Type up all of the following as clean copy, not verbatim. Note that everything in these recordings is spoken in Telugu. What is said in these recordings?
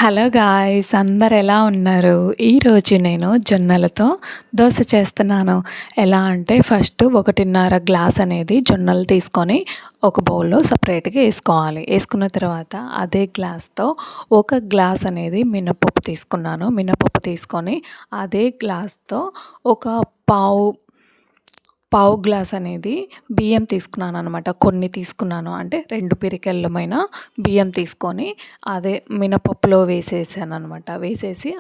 హలో గాయ్స్, అందరు ఎలా ఉన్నారు? ఈరోజు నేను జొన్నలతో దోశ చేస్తున్నాను. ఎలా అంటే ఫస్ట్ 1.5 గ్లాస్ అనేది జొన్నలు తీసుకొని ఒక బౌల్లో సపరేట్గా వేసుకోవాలి. వేసుకున్న తర్వాత అదే గ్లాస్తో 1 గ్లాస్ అనేది మినపప్పు తీసుకున్నాను. మినపప్పు తీసుకొని అదే గ్లాస్తో ఒక పావు పావు గ్లాస్ అనేది బియ్యం తీసుకున్నాను అనమాట. కొన్ని తీసుకున్నాను అంటే 2 పిరికెళ్ళమైన బియ్యం తీసుకొని అదే మినపప్పులో వేసేసాను అనమాట. వేసేసి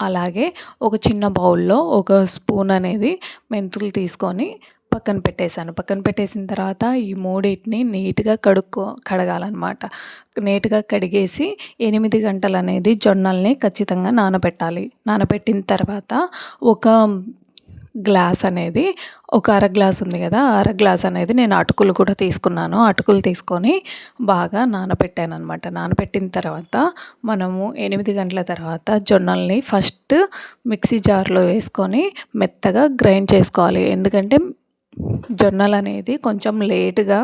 అలాగే ఒక చిన్న బౌల్లో ఒక స్పూన్ అనేది మెంతులు తీసుకొని పక్కన పెట్టేశాను. పక్కన పెట్టేసిన తర్వాత ఈ మూడింటిని నీట్గా కడగాలన్నమాట. నీట్గా కడిగేసి 8 గంటలు అనేది జొన్నల్ని ఖచ్చితంగా నానబెట్టాలి. నానబెట్టిన తర్వాత ఒక గ్లాస్ అనేది ఒక అర గ్లాస్ ఉంది కదా, అర గ్లాస్ అనేది నేను అటుకులు కూడా తీసుకున్నాను. అటుకులు తీసుకొని బాగా నానబెట్టాను అనమాట. నానబెట్టిన తర్వాత మనము 8 గంటల తర్వాత జొన్నల్ని ఫస్ట్ మిక్సీ జార్లో వేసుకొని మెత్తగా గ్రైండ్ చేసుకోవాలి. ఎందుకంటే జొన్నలు అనేది కొంచెం లేటుగా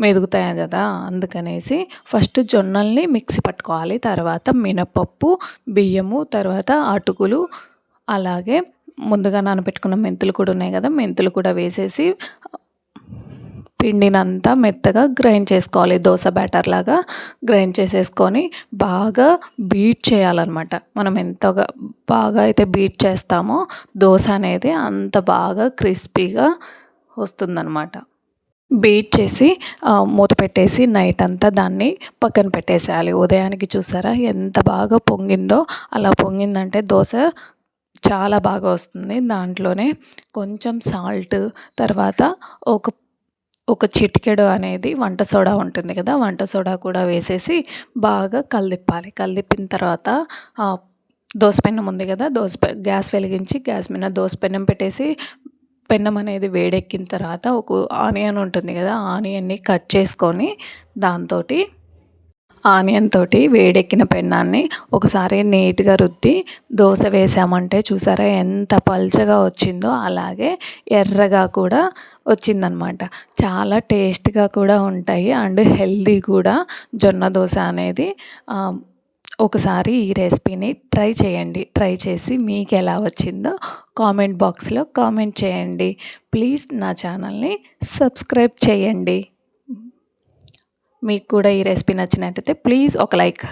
మెదుగుతాయి కదా, అందుకనేసి ఫస్ట్ జొన్నల్ని మిక్సీ పట్టుకోవాలి. తర్వాత మినపప్పు, బియ్యము, తర్వాత అటుకులు, అలాగే ముందుగా నానబెట్టుకున్న మెంతులు కూడా ఉన్నాయి కదా, మెంతులు కూడా వేసేసి పిండినంతా మెత్తగా గ్రైండ్ చేసుకోవాలి. దోశ బ్యాటర్ లాగా గ్రైండ్ చేసేసుకొని బాగా బీట్ చేయాలన్నమాట. మనం ఎంతగా బాగా అయితే బీట్ చేస్తామో దోశ అనేది అంత బాగా క్రిస్పీగా వస్తుందన్నమాట. బీట్ చేసి మూత పెట్టేసి నైట్ అంతా దాన్ని పక్కన పెట్టేసేయాలి. ఉదయానికి చూసారా ఎంత బాగా పొంగిందో. అలా పొంగిందంటే దోశ చాలా బాగా వస్తుంది. దాంట్లోనే కొంచెం సాల్ట్, తర్వాత ఒక చిటికెడు అనేది వంట సోడా ఉంటుంది కదా, వంట సోడా కూడా వేసేసి బాగా కలిదిప్పాలి. కలిదిప్పిన తర్వాత దోస పెనం ఉంది కదా, గ్యాస్ వెలిగించి గ్యాస్ మీద దోస పెనం పెట్టేసి పెనం అనేది వేడెక్కిన తర్వాత ఒక ఆనియన్ ఉంటుంది కదా, ఆనియన్ని కట్ చేసుకొని ఆనియన్ తోటి వేడెక్కిన పెన్నాన్ని ఒకసారి నీట్గా రుద్ది దోశ వేసామంటే చూసారా ఎంత పల్చగా వచ్చిందో, అలాగే ఎర్రగా కూడా వచ్చిందనమాట. చాలా టేస్ట్గా కూడా ఉంటాయి అండ్ హెల్దీ కూడా జొన్న దోశ అనేది. ఒకసారి ఈ రెసిపీని ట్రై చేయండి. ట్రై చేసి మీకు ఎలా వచ్చిందో కామెంట్ బాక్స్లో కామెంట్ చేయండి. ప్లీజ్ నా ఛానల్ని సబ్స్క్రైబ్ చేయండి. మీకు కూడా ఈ రెసిపీ నచ్చినట్టయితే ప్లీజ్ ఒక లైక్.